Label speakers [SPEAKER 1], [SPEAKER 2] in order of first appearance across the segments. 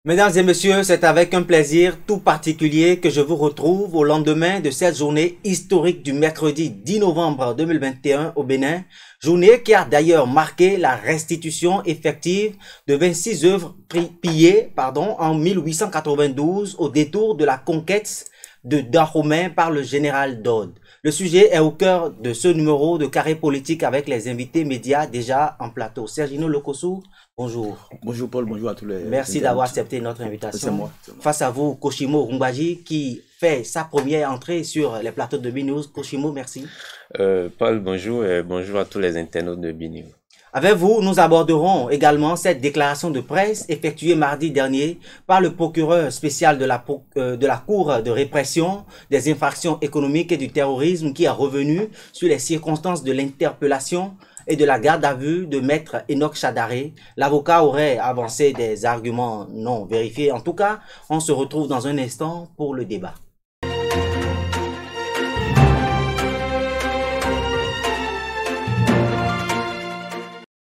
[SPEAKER 1] Mesdames et messieurs, c'est avec un plaisir tout particulier que je vous retrouve au lendemain de cette journée historique du mercredi 10 novembre 2021 au Bénin, journée qui a d'ailleurs marqué la restitution effective de 26 œuvres pillées en 1892 au détour de la conquête de Dahomey par le général Dode. Le sujet est au cœur de ce numéro de Carré Politique avec les invités médias déjà en plateau. Sergino Lokossou, bonjour.
[SPEAKER 2] Bonjour Paul, bonjour à tous les
[SPEAKER 1] Merci d'avoir accepté notre invitation.
[SPEAKER 2] C'est moi.
[SPEAKER 1] Face à vous, Koshimo Rumbaji, qui fait sa première entrée sur les plateaux de BNews. Koshimo, merci.
[SPEAKER 3] Paul, bonjour et bonjour à tous les internautes de BNews.
[SPEAKER 1] Avec vous, nous aborderons également cette déclaration de presse effectuée mardi dernier par le procureur spécial de la Cour de répression des infractions économiques et du terrorisme qui est revenu sur les circonstances de l'interpellation et de la garde à vue de maître Enoch Chadaré. L'avocat aurait avancé des arguments non vérifiés. En tout cas, on se retrouve dans un instant pour le débat.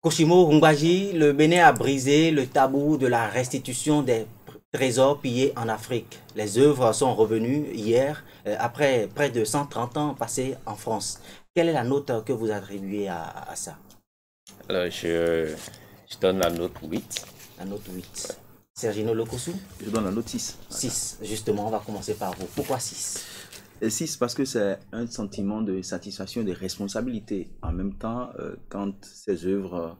[SPEAKER 1] Koshimo Rumbaji, le Bénin a brisé le tabou de la restitution des trésors pillés en Afrique. Les œuvres sont revenues hier, après près de 130 ans passés en France. Quelle est la note que vous attribuez à ça?
[SPEAKER 3] Alors, je donne la note 8.
[SPEAKER 1] La note 8. Ouais. Sergino Lokossou?
[SPEAKER 2] Je donne la note 6.
[SPEAKER 1] 6, justement, on va commencer par vous. Pourquoi 6?
[SPEAKER 2] 6 parce que c'est un sentiment de satisfaction et de responsabilité. En même temps, quand ces œuvres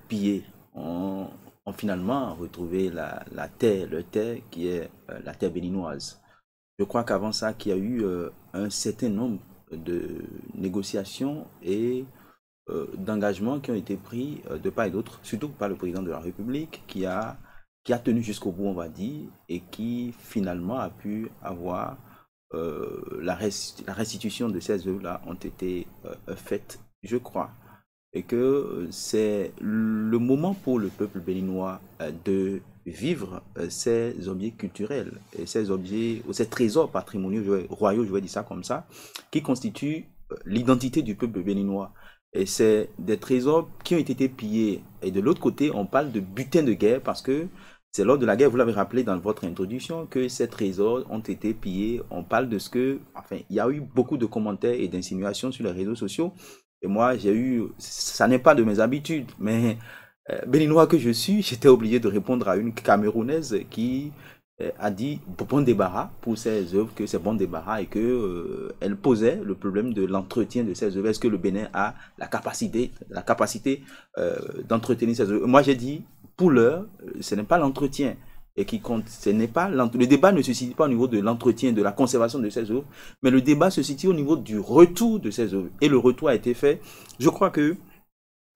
[SPEAKER 2] pillées ont finalement retrouvé la terre, le terre qui est la terre béninoise. Je crois qu'avant ça, qu'il y a eu un certain nombre de négociations et d'engagements qui ont été pris de part et d'autre, surtout par le président de la République, qui a tenu jusqu'au bout, on va dire, et qui finalement a pu avoir la restitution de ces œuvres-là ont été faites, je crois, et que c'est le moment pour le peuple béninois de vivre ces objets culturels, et ces objets, ces trésors patrimoniaux, royaux, je vais dire ça comme ça, qui constituent l'identité du peuple béninois. Et c'est des trésors qui ont été pillés. Et de l'autre côté, on parle de butin de guerre parce que c'est lors de la guerre, vous l'avez rappelé dans votre introduction, que ces trésors ont été pillés. On parle de ce que, enfin, il y a eu beaucoup de commentaires et d'insinuations sur les réseaux sociaux. Et moi, ça n'est pas de mes habitudes, mais béninois que je suis, j'étais obligé de répondre à une Camerounaise qui a dit bon débarras pour ses œuvres, que c'est bon débarras et que elle posait le problème de l'entretien de ces œuvres. Est-ce que le Bénin a la capacité d'entretenir ces œuvres? Moi, j'ai dit, pour l'heure, ce n'est pas l'entretien et qui compte. Le débat ne se situe pas au niveau de l'entretien, de la conservation de ces œuvres, mais le débat se situe au niveau du retour de ces œuvres. Et le retour a été fait, je crois que,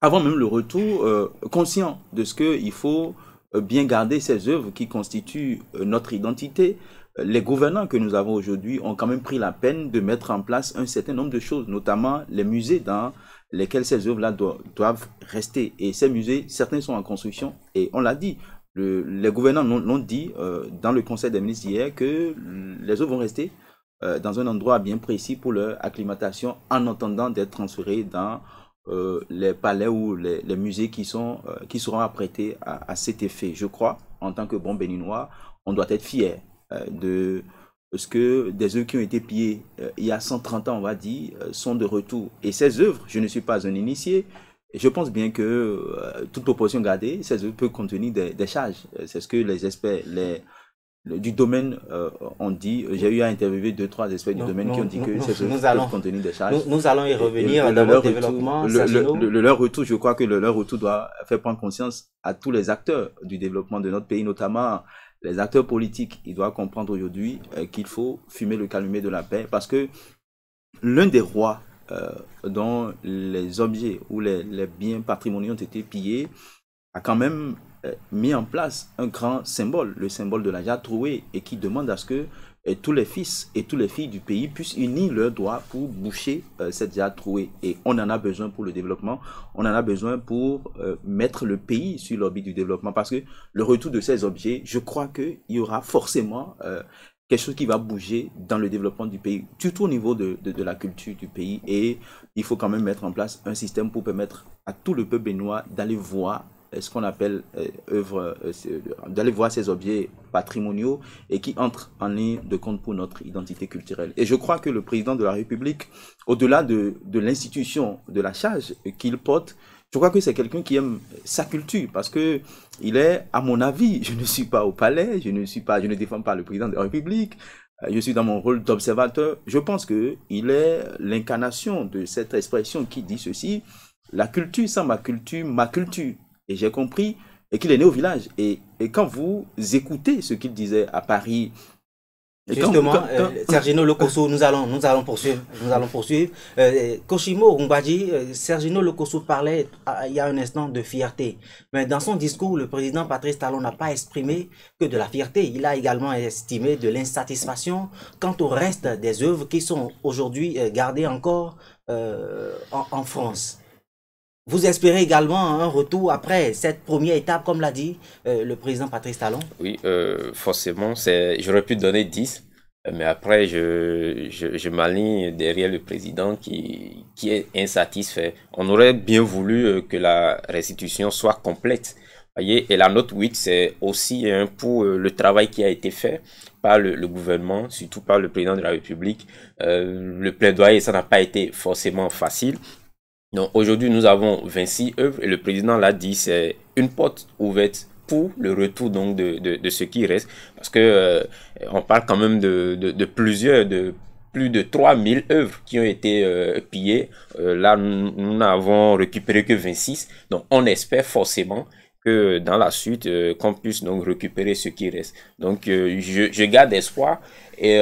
[SPEAKER 2] avant même le retour, conscient de ce qu'il faut bien garder ces œuvres qui constituent notre identité. Les gouvernants que nous avons aujourd'hui ont quand même pris la peine de mettre en place un certain nombre de choses, notamment les musées dans lesquels ces œuvres-là doivent rester. Et ces musées, certains sont en construction, et on l'a dit, les gouvernants l'ont dit dans le conseil des ministres hier, que les œuvres vont rester dans un endroit bien précis pour leur acclimatation en attendant d'être transférées dans les palais ou les musées qui seront apprêtés à cet effet. Je crois, en tant que bon béninois, on doit être fier de ce que des œuvres qui ont été pillées il y a 130 ans, on va dire, sont de retour. Et ces œuvres, je ne suis pas un initié, et je pense bien que toute proportion gardée, ces œuvres peuvent contenir des charges. C'est ce que les experts du domaine ont dit. J'ai eu à interviewer 2-3 experts du domaine qui ont dit que ces œuvres peuvent contenir des charges.
[SPEAKER 1] Nous allons y revenir dans le développement.
[SPEAKER 2] Leur retour, je crois que leur retour doit faire prendre conscience à tous les acteurs du développement de notre pays, notamment les acteurs politiques. Ils doivent comprendre aujourd'hui qu'il faut fumer le calumet de la paix, parce que l'un des rois dont les objets ou les biens patrimoniaux ont été pillés a quand même mis en place un grand symbole, le symbole de la Jade trouée, et qui demande à ce que tous les fils et toutes les filles du pays puissent unir leurs doigts pour boucher cette Jade trouée. Et on en a besoin pour le développement, on en a besoin pour mettre le pays sur l'orbite du développement, parce que le retour de ces objets, je crois qu'il y aura forcément quelque chose qui va bouger dans le développement du pays, surtout au niveau de la culture du pays. Et il faut quand même mettre en place un système pour permettre à tout le peuple béninois d'aller voir ce qu'on appelle œuvres, d'aller voir ces objets patrimoniaux et qui entrent en ligne de compte pour notre identité culturelle. Et je crois que le président de la République, au-delà de l'institution, de la charge qu'il porte, je crois que c'est quelqu'un qui aime sa culture parce que il est, à mon avis, je ne suis pas au palais, je ne défends pas le président de la République, je suis dans mon rôle d'observateur. Je pense que il est l'incarnation de cette expression qui dit ceci: la culture sans ma culture, ma culture. Et j'ai compris et qu'il est né au village. Et quand vous écoutez ce qu'il disait à Paris,
[SPEAKER 1] justement, Sergino Lokosso, nous allons poursuivre. Koshimo Rumbadji, Sergino Lokosso parlait il y a un instant de fierté. Mais dans son discours, le président Patrice Talon n'a pas exprimé que de la fierté. Il a également estimé de l'insatisfaction quant au reste des œuvres qui sont aujourd'hui gardées encore en France. Vous espérez également un retour après cette première étape, comme l'a dit le président Patrice Talon?
[SPEAKER 3] Oui, forcément, j'aurais pu donner 10, mais après, je m'aligne derrière le président qui est insatisfait. On aurait bien voulu que la restitution soit complète. Voyez, et la note 8, c'est aussi pour le travail qui a été fait par le gouvernement, surtout par le président de la République. Le plaidoyer, ça n'a pas été forcément facile. Donc aujourd'hui, nous avons 26 œuvres et le président l'a dit, c'est une porte ouverte pour le retour donc de ce qui reste. Parce que on parle quand même de plus de 3000 œuvres qui ont été pillées. Là, nous n'avons récupéré que 26. Donc on espère forcément que dans la suite, qu'on puisse donc récupérer ce qui reste. Donc je garde espoir et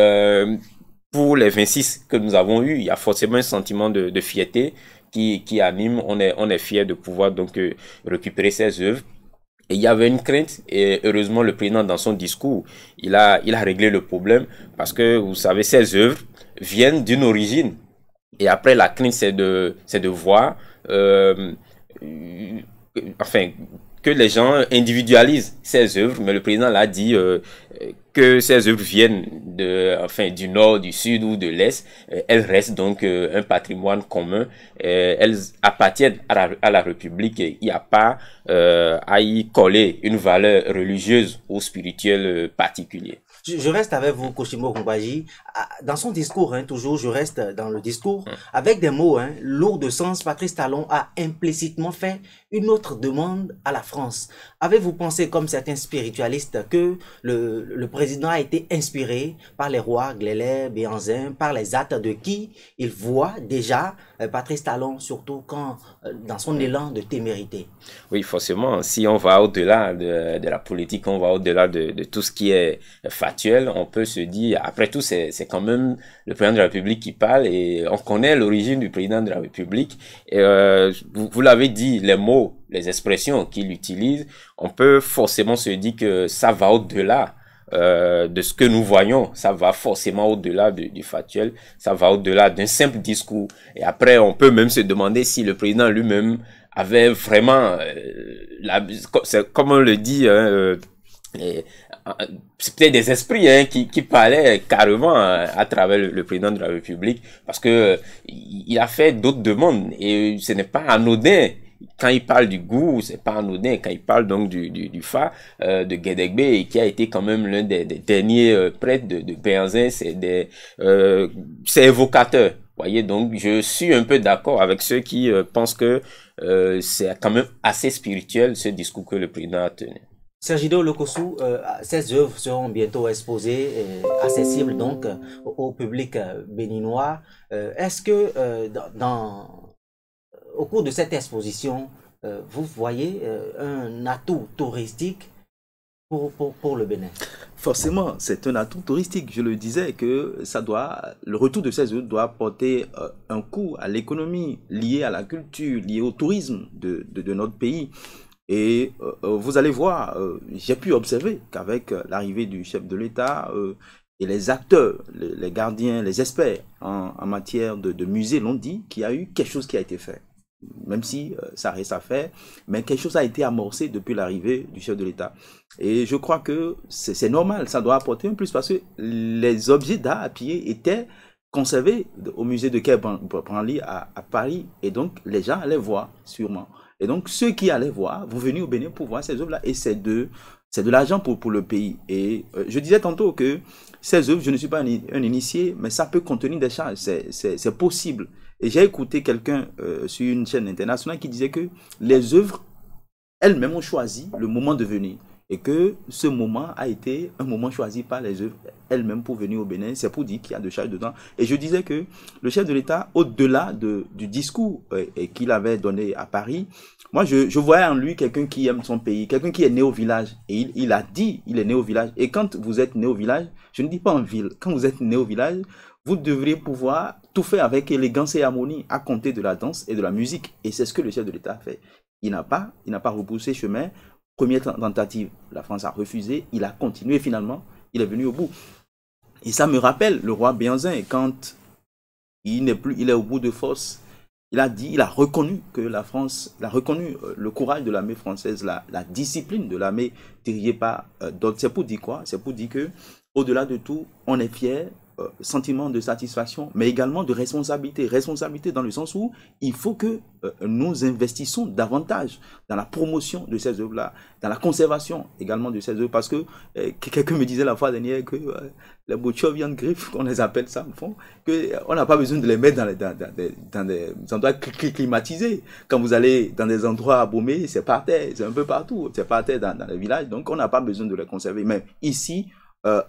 [SPEAKER 3] pour les 26 que nous avons eu, il y a forcément un sentiment de fierté qui anime. On est fiers de pouvoir donc récupérer ces œuvres. Et il y avait une crainte, et heureusement le président dans son discours, il a réglé le problème, parce que vous savez, ces œuvres viennent d'une origine. Et après, la crainte, c'est de voir, enfin, que les gens individualisent ces œuvres, mais le président l'a dit que ces œuvres viennent du nord, du sud ou de l'est. Elles restent donc un patrimoine commun. Elles appartiennent à la République. Il n'y a pas à y coller une valeur religieuse ou spirituelle particulière.
[SPEAKER 1] Je reste avec vous, Koshimo Rumbadji. Dans son discours, toujours, je reste dans le discours, avec des mots lourds de sens. Patrice Talon a implicitement fait une autre demande à la France. Avez-vous pensé, comme certains spiritualistes, que le président a été inspiré par les rois Glélé, Béhanzin, par les actes de qui il voit déjà Patrice Talon, surtout quand dans son élan de témérité?
[SPEAKER 3] Oui, forcément, si on va au-delà de la politique, on va au-delà de tout ce qui est factuel, on peut se dire, après tout, c'est quand même le président de la République qui parle et on connaît l'origine du président de la République. Et, vous l'avez dit, les mots, les expressions qu'il utilise, on peut forcément se dire que ça va au-delà de ce que nous voyons, ça va forcément au-delà du factuel, ça va au-delà d'un simple discours. Et après, on peut même se demander si le président lui-même avait vraiment, comme on le dit, c'est peut-être des esprits qui parlaient carrément à travers le président de la République, parce que il a fait d'autres demandes et ce n'est pas anodin. Quand il parle du goût, c'est pas anodin. Quand il parle donc du Fa, de Guédégbé, qui a été quand même l'un des derniers prêtres de Béhanzin, c'est évocateur. Voyez, donc je suis un peu d'accord avec ceux qui pensent que c'est quand même assez spirituel ce discours que le président a tenu.
[SPEAKER 1] Sergino Lokosso, ces œuvres seront bientôt exposées, accessibles donc au public béninois. Est-ce que au cours de cette exposition, vous voyez un atout touristique pour le Bénin?
[SPEAKER 2] Forcément, c'est un atout touristique. Je le disais que le retour de ces œuvres doit porter un coup à l'économie liée à la culture, liée au tourisme de notre pays. Et vous allez voir, j'ai pu observer qu'avec l'arrivée du chef de l'État et les acteurs, les gardiens, les experts en matière de musée l'ont dit qu'il y a eu quelque chose qui a été fait. Même si ça reste à faire, mais quelque chose a été amorcé depuis l'arrivée du chef de l'État. Et je crois que c'est normal, ça doit apporter un plus, parce que les objets d'art à pied étaient conservés au musée de Quai Branly à Paris, et donc les gens allaient voir sûrement. Et donc, ceux qui allaient voir, vous venez au Bénin pour voir ces œuvres-là. Et c'est de l'argent pour le pays. Et je disais tantôt que ces œuvres, je ne suis pas un initié, mais ça peut contenir des charges. C'est possible. Et j'ai écouté quelqu'un sur une chaîne internationale qui disait que les œuvres elles-mêmes ont choisi le moment de venir. Et que ce moment a été un moment choisi par les œuvres elles-mêmes pour venir au Bénin. C'est pour dire qu'il y a de charges dedans. Et je disais que le chef de l'État, au-delà du discours qu'il avait donné à Paris, moi je voyais en lui quelqu'un qui aime son pays, quelqu'un qui est né au village. Et il a dit, il est né au village. Et quand vous êtes né au village, je ne dis pas en ville, quand vous êtes né au village, vous devriez pouvoir tout faire avec élégance et harmonie, à compter de la danse et de la musique. Et c'est ce que le chef de l'État a fait. Il n'a pas repoussé chemin. Première tentative, la France a refusé, il a continué, finalement, il est venu au bout. Et ça me rappelle le roi Béhanzin, quand il est au bout de force, il a reconnu que la France, il a reconnu le courage de l'armée française, la discipline de l'armée dirigée par d'autres. C'est pour dire quoi? C'est pour dire que, au-delà de tout, on est fier, sentiment de satisfaction, mais également de responsabilité. Responsabilité dans le sens où il faut que nous investissons davantage dans la promotion de ces œuvres-là, dans la conservation également de ces œuvres, parce que quelqu'un me disait la fois dernière que les Botchovian griffes, on les appelle ça, au fond, qu'on n'a pas besoin de les mettre dans des endroits climatisés. Quand vous allez dans des endroits abîmés, c'est par terre, c'est un peu partout, c'est par terre dans les villages, donc on n'a pas besoin de les conserver. Mais ici,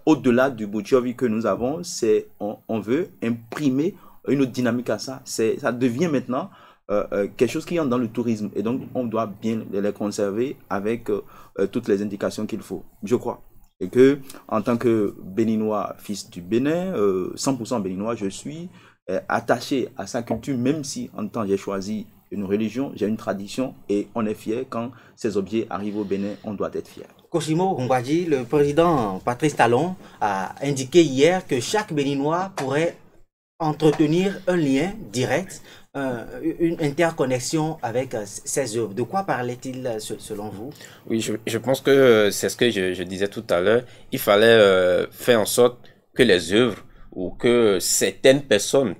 [SPEAKER 2] au-delà du Botchovi que nous avons, on veut imprimer une autre dynamique à ça. Ça devient maintenant quelque chose qui entre dans le tourisme. Et donc, on doit bien les conserver avec toutes les indications qu'il faut, je crois. Et que, en tant que Béninois, fils du Bénin, 100% Béninois, je suis attaché à sa culture, même si en temps j'ai choisi une religion, j'ai une tradition, et on est fier quand ces objets arrivent au Bénin, on doit être fier.
[SPEAKER 1] Cosimo Koumbadji, le président Patrice Talon a indiqué hier que chaque Béninois pourrait entretenir un lien direct, une interconnexion avec ces œuvres. De quoi parlait-il selon vous?
[SPEAKER 3] Oui, je pense que c'est ce que je disais tout à l'heure. Il fallait faire en sorte que les œuvres ou que certaines personnes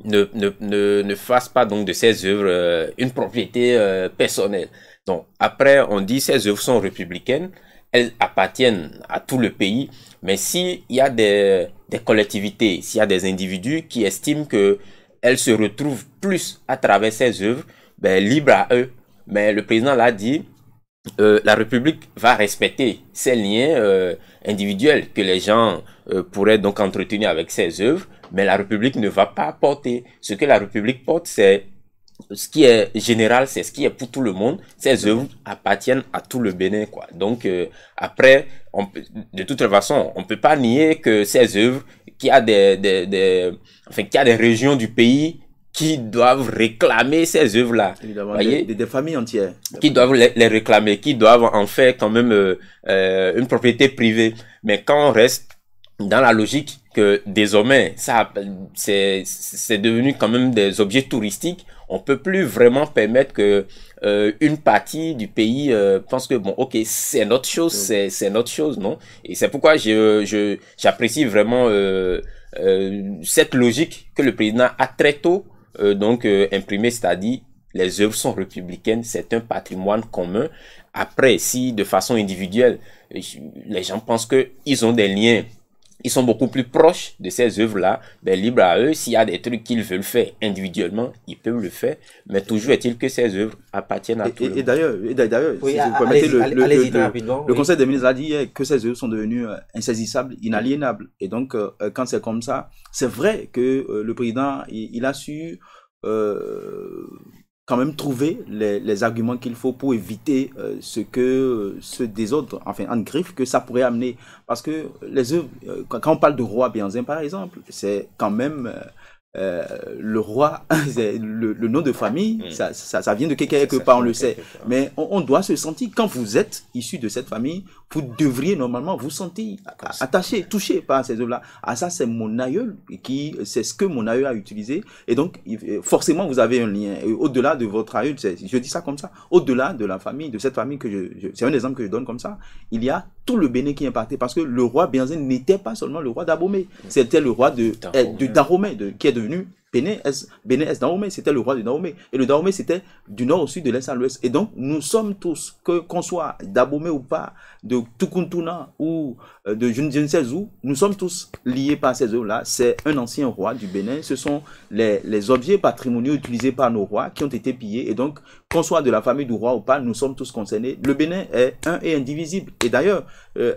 [SPEAKER 3] ne fassent pas donc de ces œuvres une propriété personnelle. Donc après, on dit ces œuvres sont républicaines, elles appartiennent à tout le pays, mais s'il y a des collectivités, s'il y a des individus qui estiment que elles se retrouvent plus à travers ces œuvres, ben libre à eux. Mais le président l'a dit, la République va respecter ces liens individuels que les gens pourraient donc entretenir avec ces œuvres, mais la République ne va pas porter. Ce que la République porte, c'est ce qui est général, c'est ce qui est pour tout le monde. Ces œuvres appartiennent à tout le Bénin, quoi. Donc après, de toute façon, on peut pas nier que ces œuvres, qu'il y a qu'il y a des régions du pays qui doivent réclamer ces œuvres-là.
[SPEAKER 2] Des familles entières.
[SPEAKER 3] Qui doivent les réclamer, qui doivent en faire quand même une propriété privée. Mais quand on reste dans la logique que désormais, c'est devenu quand même des objets touristiques, on peut plus vraiment permettre que une partie du pays pense que bon, ok, c'est notre chose, c'est notre chose, non? Et c'est pourquoi j'apprécie vraiment cette logique que le président a très tôt imprimé, c'est-à-dire les œuvres sont républicaines, c'est un patrimoine commun. Après, si de façon individuelle, les gens pensent que ils ont des liens, ils sont beaucoup plus proches de ces œuvres-là, ben libre à eux, s'il y a des trucs qu'ils veulent faire individuellement, ils peuvent le faire, mais toujours est-il que ces œuvres appartiennent à tout le monde.
[SPEAKER 2] Et d'ailleurs,
[SPEAKER 1] oui,
[SPEAKER 2] si vous permettez, le Conseil des ministres a dit que ces œuvres sont devenues insaisissables, inaliénables. Et donc, quand c'est comme ça, c'est vrai que le président, il a su quand même trouver les arguments qu'il faut pour éviter ce désordre, enfin en griffe, que ça pourrait amener. Parce que les œuvres, quand on parle de roi Béhanzin par exemple, c'est quand même le roi, le nom de famille, ça vient de quelque part, on le sait. Mais on doit se sentir, quand vous êtes issu de cette famille, vous devriez normalement vous sentir attaché, touché par ces œuvres-là. Ah, ça, c'est mon aïeul, c'est ce que mon aïeul a utilisé. Et donc, forcément, vous avez un lien. Au-delà de votre aïeul, je dis ça comme ça, au-delà de la famille, de cette famille c'est un exemple que je donne comme ça, il y a tout le Bénin qui est impacté, parce que le roi Béhanzin n'était pas seulement le roi d'Abomey, c'était le roi de Dahomey, qui est devenu Bénin Est Dahomey, c'était le roi de Dahomey. Et le Dahomey, c'était du nord au sud, de l'est à l'ouest. Et donc, nous sommes tous, qu'on soit d'Abomey ou pas, de Tukuntuna ou de je ne sais où, nous sommes tous liés par ces œuvres-là. C'est un ancien roi du Bénin. Ce sont les objets patrimoniaux utilisés par nos rois qui ont été pillés. Et donc, qu'on soit de la famille du roi ou pas, nous sommes tous concernés. Le Bénin est un et indivisible. Et d'ailleurs,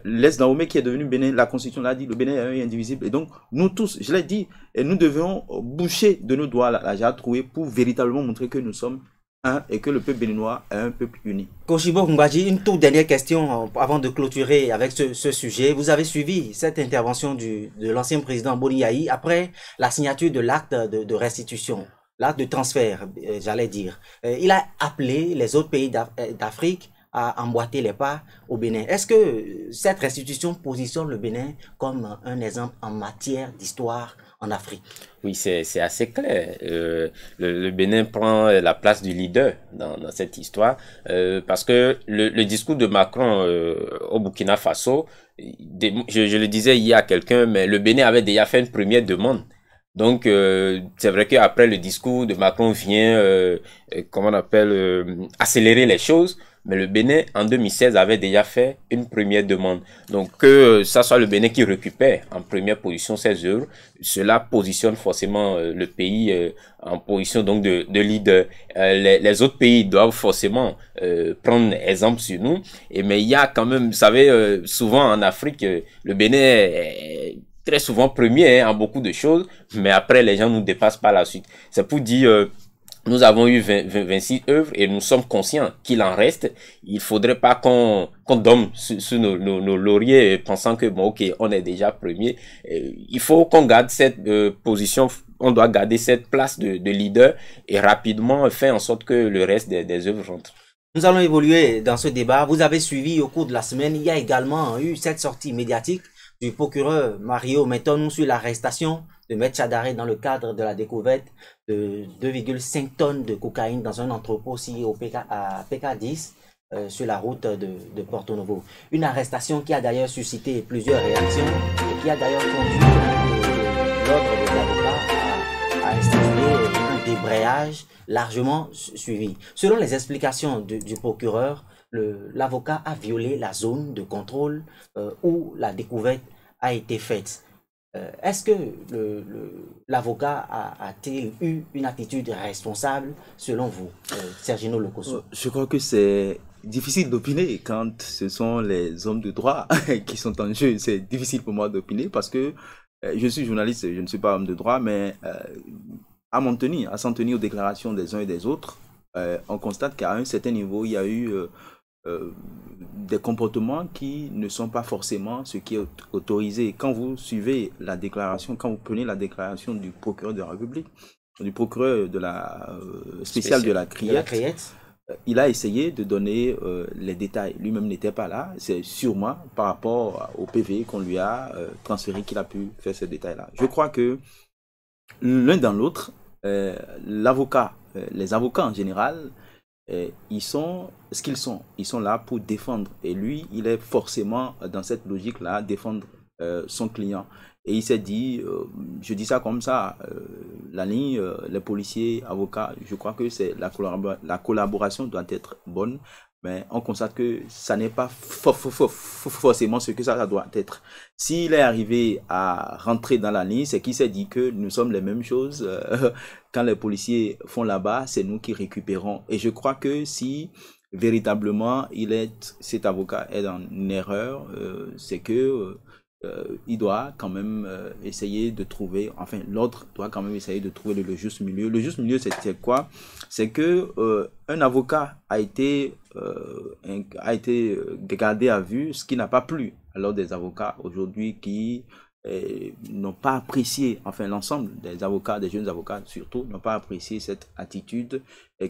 [SPEAKER 2] l'Est Dahomey qui est devenu Bénin, la Constitution l'a dit, le Bénin est un et indivisible. Et donc, nous tous, je l'ai dit, et nous devons boucher de nos doigts la jarre trouée pour véritablement montrer que nous sommes un et que le peuple béninois est un peuple uni.
[SPEAKER 1] Koshibo Mbadji, une toute dernière question avant de clôturer avec ce sujet. Vous avez suivi cette intervention de l'ancien président Boni Yayi après la signature de l'acte de restitution, l'acte de transfert, j'allais dire. Il a appelé les autres pays d'Afrique à emboîter les pas au Bénin. Est-ce que cette restitution positionne le Bénin comme un exemple en matière d'histoire en Afrique?
[SPEAKER 3] Oui, c'est assez clair. Le Bénin prend la place du leader dans cette histoire parce que le discours de Macron au Burkina Faso, je le disais hier à quelqu'un, mais le Bénin avait déjà fait une première demande. Donc, c'est vrai qu'après le discours de Macron vient, comment on appelle, accélérer les choses. Mais le Bénin, en 2016, avait déjà fait une première demande. Donc, que ça soit le Bénin qui récupère en première position ces œuvres, cela positionne forcément le pays en position donc de leader. Les autres pays doivent forcément prendre exemple sur nous. Mais il y a quand même, vous savez, souvent en Afrique, le Bénin est très souvent premier en beaucoup de choses, mais après les gens nous dépassent par la suite. C'est pour dire... nous avons eu 26 œuvres et nous sommes conscients qu'il en reste. Il faudrait pas qu'on dorme sur nos lauriers pensant que bon, ok, on est déjà premier. Il faut qu'on garde cette position, on doit garder cette place de leader et rapidement faire en sorte que le reste des œuvres rentre.
[SPEAKER 1] Nous allons évoluer dans ce débat. Vous avez suivi au cours de la semaine, il y a également eu cette sortie médiatique du procureur Mario Mentonou sur l'arrestation de Maître Chadaré dans le cadre de la découverte de 2,5 tonnes de cocaïne dans un entrepôt situé à PK10 sur la route de Porto Novo. Une arrestation qui a d'ailleurs suscité plusieurs réactions et qui a d'ailleurs conduit l'ordre des avocats à instituer un débrayage largement suivi. Selon les explications du procureur, l'avocat a violé la zone de contrôle où la découverte a été faite. Est-ce que l'avocat a-t-il eu une attitude responsable selon vous, Sergino Lokosso?
[SPEAKER 2] Je crois que c'est difficile d'opiner quand ce sont les hommes de droit qui sont en jeu. C'est difficile pour moi d'opiner parce que je suis journaliste, je ne suis pas homme de droit, mais à s'en tenir aux déclarations des uns et des autres, on constate qu'à un certain niveau, il y a eu des comportements qui ne sont pas forcément ce qui est autorisé. Quand vous suivez la déclaration, quand vous prenez la déclaration du procureur de la République, du procureur de la spécial de la Criette, il a essayé de donner les détails. Lui-même n'était pas là. C'est sûrement par rapport au PV qu'on lui a transféré qu'il a pu faire ces détails-là. Je crois que l'un dans l'autre, l'avocat, les avocats en général, ils sont ce qu'ils sont. Ils sont là pour défendre. Et lui, il est forcément dans cette logique-là, défendre son client. Et il s'est dit, je dis ça comme ça, la ligne, les policiers, avocats, je crois que c'est la collaboration doit être bonne. Mais on constate que ça n'est pas forcément ce que ça doit être. S'il est arrivé à rentrer dans la ligne, c'est qu'il s'est dit que nous sommes les mêmes choses. Quand les policiers font là-bas, c'est nous qui récupérons. Et je crois que si véritablement cet avocat est en erreur, c'est que il doit quand même essayer de trouver, enfin l'autre doit quand même essayer de trouver le juste milieu. Le juste milieu, c'est quoi? C'est que un avocat a été gardé à vue, ce qui n'a pas plu. Alors des avocats aujourd'hui qui n'ont pas apprécié, enfin l'ensemble des avocats, des jeunes avocats surtout, n'ont pas apprécié cette attitude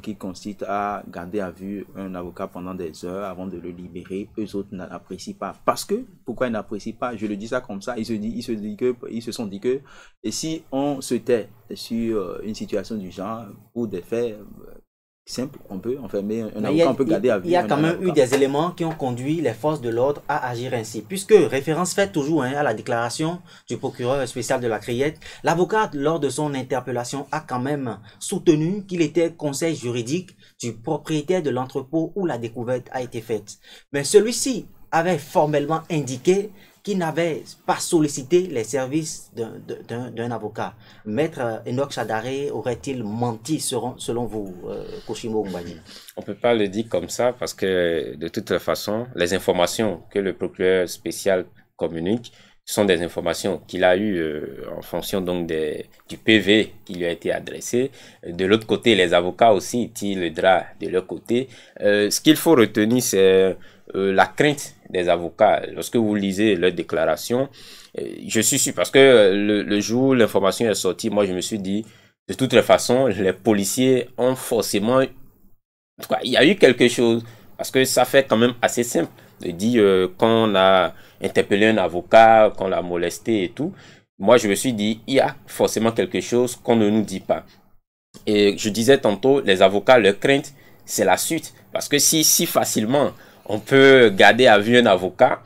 [SPEAKER 2] qui consiste à garder à vue un avocat pendant des heures avant de le libérer. Eux autres n'apprécient pas. Parce que, pourquoi ils n'apprécient pas? Je le dis ça comme ça, ils se sont dit que, et si on se tait sur une situation du genre, pour des faits simple, on peut enfermer un
[SPEAKER 1] Mais
[SPEAKER 2] avocat, on peut garder à vue.
[SPEAKER 1] Il y a quand même eu des éléments qui ont conduit les forces de l'ordre à agir ainsi. Puisque, référence faite toujours à la déclaration du procureur spécial de la Criette, l'avocat, lors de son interpellation, a quand même soutenu qu'il était conseil juridique du propriétaire de l'entrepôt où la découverte a été faite. Mais celui-ci avait formellement indiqué qui n'avait pas sollicité les services d'un avocat. Maître Enoch Chadaré aurait-il menti selon vous, Koshimo Mbadi?
[SPEAKER 3] On ne peut pas le dire comme ça parce que de toute façon, les informations que le procureur spécial communique sont des informations qu'il a eues en fonction donc du PV qui lui a été adressé. De l'autre côté, les avocats aussi tirent le drap de leur côté. Ce qu'il faut retenir, c'est la crainte des avocats. Lorsque vous lisez leurs déclarations, je suis sûr, parce que le jour où l'information est sortie, moi je me suis dit, de toute façon, les policiers ont forcément... En tout cas, il y a eu quelque chose, parce que ça fait quand même assez simple de dire qu'on a interpellé un avocat, qu'on l'a molesté et tout. Moi je me suis dit, il y a forcément quelque chose qu'on ne nous dit pas. Et je disais tantôt, les avocats, leur crainte, c'est la suite. Parce que si facilement on peut garder à vue un avocat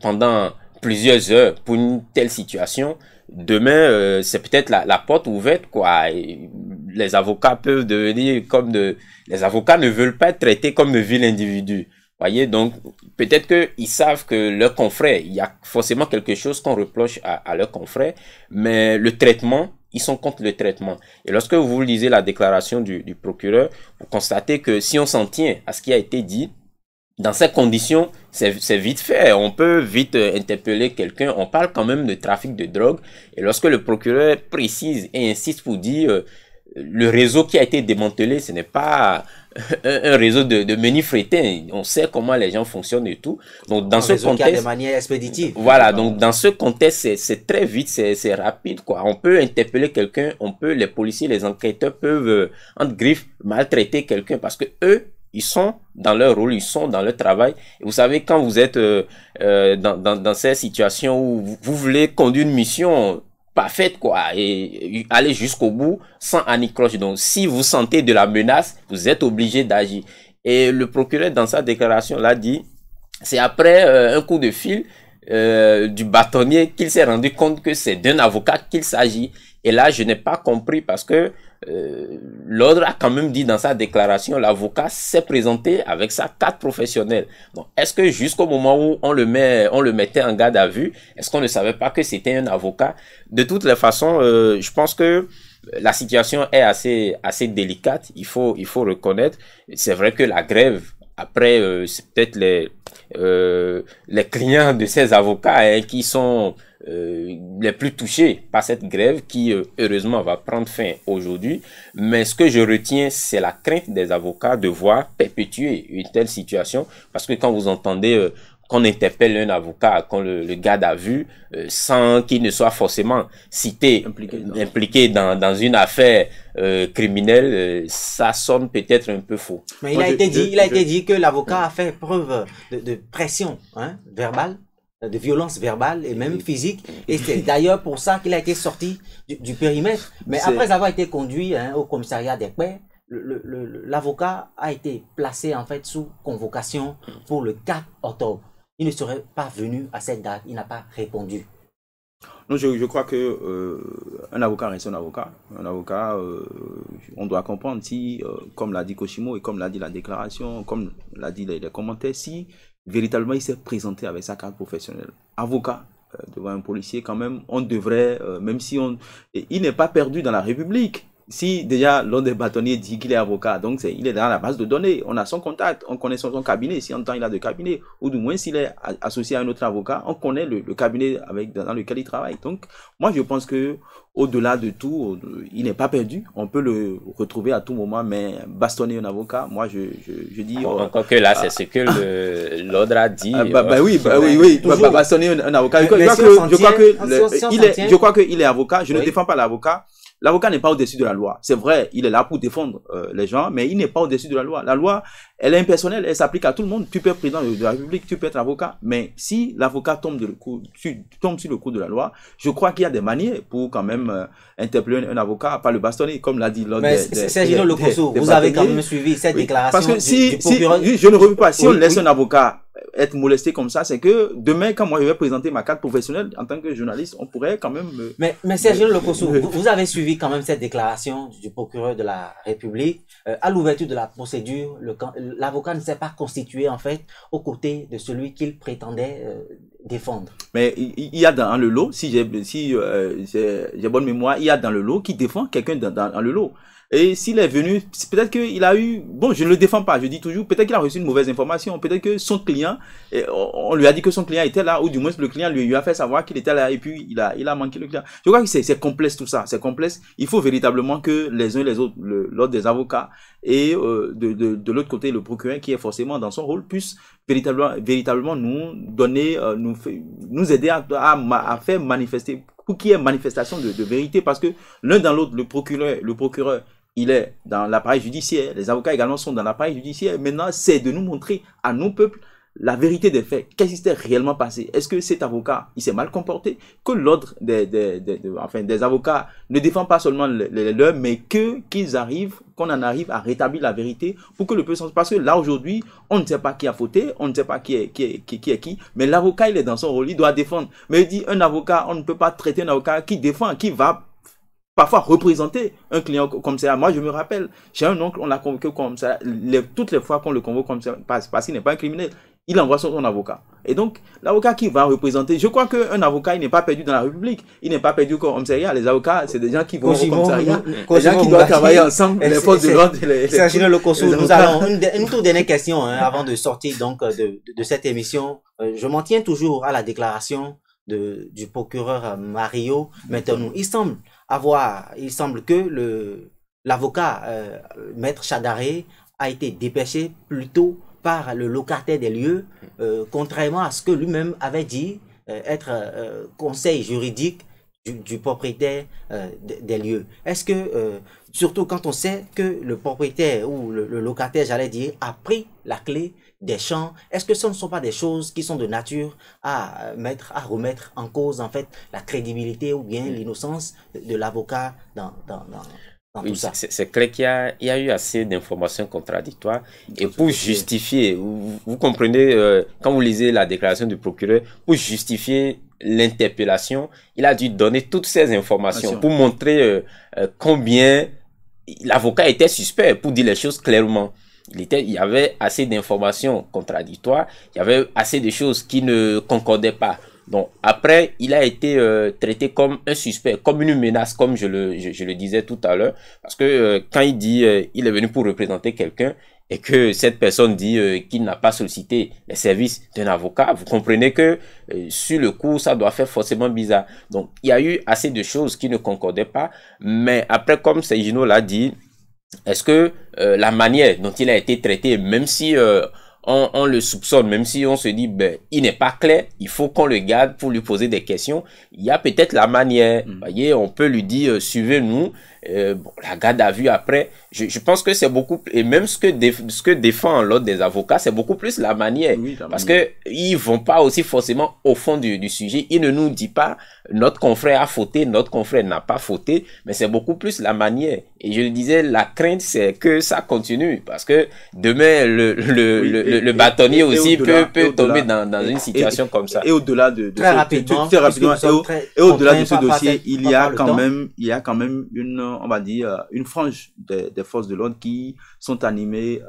[SPEAKER 3] pendant plusieurs heures pour une telle situation, demain, c'est peut-être la porte ouverte, quoi. Et les avocats peuvent devenir les avocats ne veulent pas être traités comme de vils individus. Voyez, donc peut-être qu'ils savent que leurs confrères, il y a forcément quelque chose qu'on reproche à leurs confrères, mais le traitement, ils sont contre le traitement. Et lorsque vous lisez la déclaration du procureur, vous constatez que si on s'en tient à ce qui a été dit, dans ces conditions, c'est vite fait. On peut vite interpeller quelqu'un. On parle quand même de trafic de drogue. Et lorsque le procureur précise et insiste pour dire le réseau qui a été démantelé, ce n'est pas un réseau de menus-frétins. On sait comment les gens fonctionnent et tout. Donc dans ce contexte,
[SPEAKER 1] de manière expéditive.
[SPEAKER 3] Voilà. Donc dans ce contexte, c'est très vite, c'est rapide, quoi. On peut interpeller quelqu'un. Les policiers, les enquêteurs peuvent entre griffes maltraiter quelqu'un parce que eux, ils sont dans leur rôle, ils sont dans leur travail. Et vous savez, quand vous êtes dans ces situations où vous voulez conduire une mission parfaite, quoi, et aller jusqu'au bout sans anicroche. Donc, si vous sentez de la menace, vous êtes obligé d'agir. Et le procureur, dans sa déclaration, l'a dit, c'est après un coup de fil du bâtonnier qu'il s'est rendu compte que c'est d'un avocat qu'il s'agit. Et là, je n'ai pas compris parce que l'ordre a quand même dit dans sa déclaration, l'avocat s'est présenté avec sa carte professionnelle. Donc, est-ce que jusqu'au moment où on le mettait en garde à vue, est-ce qu'on ne savait pas que c'était un avocat? De toutes les façons, je pense que la situation est assez délicate. Il faut reconnaître. C'est vrai que la grève, après, c'est peut-être les clients de ces avocats qui sont les plus touchés par cette grève qui heureusement va prendre fin aujourd'hui. Mais ce que je retiens, c'est la crainte des avocats de voir perpétuer une telle situation, parce que quand vous entendez qu'on interpelle un avocat, qu'on le garde à vue, sans qu'il ne soit forcément cité, impliqué dans une affaire criminelle, ça sonne peut-être un peu faux.
[SPEAKER 1] Mais il a été dit que l'avocat a fait preuve de pression verbale, de violence verbale et même physique. Et c'est d'ailleurs pour ça qu'il a été sorti du périmètre. Mais après avoir été conduit au commissariat d'Ekpé, l'avocat a été placé en fait sous convocation pour le 4 octobre. Il ne serait pas venu à cette date, il n'a pas répondu.
[SPEAKER 2] Non, je crois que un avocat reste un avocat. Un avocat, on doit comprendre si, comme l'a dit Koshimo et comme l'a dit la déclaration, comme l'a dit les commentaires, si véritablement il s'est présenté avec sa carte professionnelle. Avocat devant un policier, quand même, on devrait, même si il n'est pas perdu dans la République. Si déjà l'un des bâtonniers dit qu'il est avocat, donc il est dans la base de données, on a son contact, on connaît son cabinet, si en temps il a de cabinet, ou du moins s'il est associé à un autre avocat, on connaît le cabinet dans lequel il travaille. Donc moi je pense que au-delà de tout, il n'est pas perdu, on peut le retrouver à tout moment, mais bastonner un avocat, moi je dis...
[SPEAKER 3] Encore que là, c'est ce que l'ordre a dit.
[SPEAKER 2] Bastonner un avocat. Je crois qu'il est avocat, je ne défends pas l'avocat. L'avocat n'est pas au-dessus de la loi. C'est vrai, il est là pour défendre les gens, mais il n'est pas au-dessus de la loi. La loi elle est impersonnelle, elle s'applique à tout le monde. Tu peux être président de la République, tu peux être avocat, mais si l'avocat tombe sur le coup de la loi, je crois qu'il y a des manières pour quand même interpeller un avocat, pas le bastonner, comme l'a dit l'autre.
[SPEAKER 1] Mais Sergino Lokosso, vous avez quand même suivi cette déclaration.
[SPEAKER 2] Parce que si je ne revis pas, si on laisse un avocat être molesté comme ça, c'est que demain, quand moi je vais présenter ma carte professionnelle en tant que journaliste, on pourrait quand même...
[SPEAKER 1] Mais Sergino Lokosso, vous avez suivi quand même cette déclaration du procureur de la République. À l'ouverture de la procédure, l'avocat ne s'est pas constitué en fait aux côtés de celui qu'il prétendait défendre.
[SPEAKER 2] Mais il y a dans le lot, si j'ai bonne mémoire, il y a dans le lot qui défend quelqu'un dans le lot. Et s'il est venu, peut-être qu'il a eu, bon, je ne le défends pas, je dis toujours, peut-être qu'il a reçu une mauvaise information, peut-être que son client, on lui a dit que son client était là, ou du moins le client lui a fait savoir qu'il était là, et puis il a manqué le client. Je crois que c'est complexe tout ça, c'est complexe. Il faut véritablement que les uns et les autres, l'ordre des avocats, et de l'autre côté, le procureur qui est forcément dans son rôle, puisse véritablement nous donner, nous aider à faire manifester, pour qu'il y ait manifestation de vérité, parce que l'un dans l'autre, le procureur, il est dans l'appareil judiciaire, les avocats également sont dans l'appareil judiciaire. Maintenant, c'est de nous montrer à nos peuples la vérité des faits. Qu'est-ce qui s'est réellement passé? Est-ce que cet avocat, il s'est mal comporté? Que l'ordre des avocats ne défend pas seulement les leurs, mais qu'on en arrive à rétablir la vérité pour que le peuple s'en... Parce que là, aujourd'hui, on ne sait pas qui a fauté, on ne sait pas qui est qui, mais l'avocat, il est dans son rôle, il doit défendre. Mais il dit, un avocat, on ne peut pas traiter un avocat qui défend, qui va parfois représenter un client comme ça. Moi, je me rappelle, chez un oncle, on l'a convoqué comme ça. Toutes les fois qu'on le convoque comme ça, parce qu'il n'est pas un criminel, il envoie son avocat. Et donc, l'avocat qui va représenter, je crois qu'un avocat, il n'est pas perdu dans la République. Il n'est pas perdu comme commissariat. Les avocats, c'est des gens qui vont au commissariat. Des gens qui doivent travailler ensemble, les forces de l'ordre.
[SPEAKER 1] Sergino Lokosso, nous allons une toute dernière question avant de sortir donc de cette émission. Je m'en tiens toujours à la déclaration du procureur Mario. Maintenant, il semble que l'avocat Maître Chadaré a été dépêché plutôt par le locataire des lieux, contrairement à ce que lui-même avait dit être conseil juridique du propriétaire des lieux. Est-ce que, surtout quand on sait que le propriétaire ou le locataire, j'allais dire, a pris la clé des champs, est-ce que ce ne sont pas des choses qui sont de nature à remettre en cause en fait la crédibilité ou bien l'innocence de l'avocat dans tout ça?
[SPEAKER 3] C'est clair qu'il y a eu assez d'informations contradictoires et pour justifier, vous comprenez, quand vous lisez la déclaration du procureur, pour justifier l'interpellation, il a dû donner toutes ces informations pour montrer combien l'avocat était suspect, pour dire les choses clairement. Il y avait assez d'informations contradictoires, il y avait assez de choses qui ne concordaient pas. Donc après, il a été traité comme un suspect, comme une menace, comme je le disais tout à l'heure, parce que quand il dit il est venu pour représenter quelqu'un et que cette personne dit qu'il n'a pas sollicité les services d'un avocat, vous comprenez que sur le coup, ça doit faire forcément bizarre. Donc il y a eu assez de choses qui ne concordaient pas, mais après, comme Sergino l'a dit, est-ce que la manière dont il a été traité, même si on le soupçonne, même si on se dit ben il n'est pas clair, il faut qu'on le garde pour lui poser des questions, il y a peut-être la manière, voyez, on peut lui dire suivez-nous, la garde à vue après, je pense que c'est beaucoup, et même ce que défend l'ordre des avocats, c'est beaucoup plus la manière, parce que ils vont pas aussi forcément au fond du sujet, ils ne nous disent pas notre confrère a fauté, notre confrère n'a pas fauté, mais c'est beaucoup plus la manière. Et je le disais, la crainte c'est que ça continue, parce que demain le bâtonnier aussi peut tomber dans une situation comme ça.
[SPEAKER 2] Et au-delà de
[SPEAKER 1] très rapidement,
[SPEAKER 2] et au-delà de ce dossier, il y a quand même on va dire, une frange des forces de l'ordre qui sont animées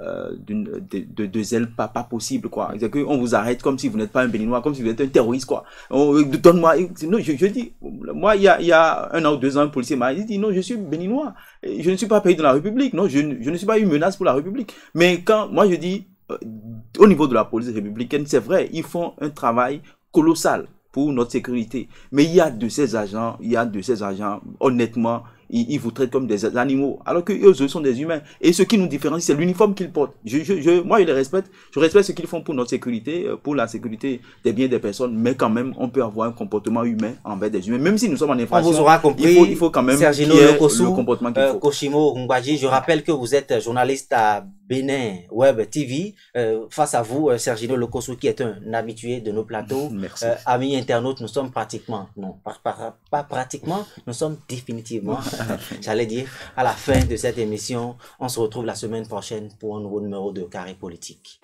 [SPEAKER 2] de zèle pas possible, quoi. C'est qu'on vous arrête comme si vous n'êtes pas un Béninois, comme si vous êtes un terroriste, quoi. Donne-moi, non, je dis, moi, il y a 1 an ou 2 ans, un policier m'a dit, non, je suis Béninois, je ne suis pas payé dans la République, non, je ne suis pas une menace pour la République. Mais quand, moi, je dis, au niveau de la police républicaine, c'est vrai, ils font un travail colossal pour notre sécurité. Mais il y a de ces agents, honnêtement, ils vous traitent comme des animaux, alors que eux sont des humains. Et ce qui nous différencie, c'est l'uniforme qu'ils portent. Moi, je les respecte. Je respecte ce qu'ils font pour notre sécurité, pour la sécurité des biens des personnes, mais quand même, on peut avoir un comportement humain envers des humains. Même si nous sommes en infraction,
[SPEAKER 1] on vous aura compris,
[SPEAKER 2] il faut quand même
[SPEAKER 1] Sergino
[SPEAKER 2] qu'il y ait
[SPEAKER 1] Lokosso,
[SPEAKER 2] le comportement qu'il faut.
[SPEAKER 1] Koshimo Ngbaji, je rappelle que vous êtes journaliste à Bénin Web TV. Face à vous, Sergino Lokosso, qui est un habitué de nos plateaux.
[SPEAKER 2] Merci.
[SPEAKER 1] Amis internautes, nous sommes pratiquement, non, pas pratiquement, nous sommes définitivement, j'allais dire, à la fin de cette émission. On se retrouve la semaine prochaine pour un nouveau numéro de Carré Politique.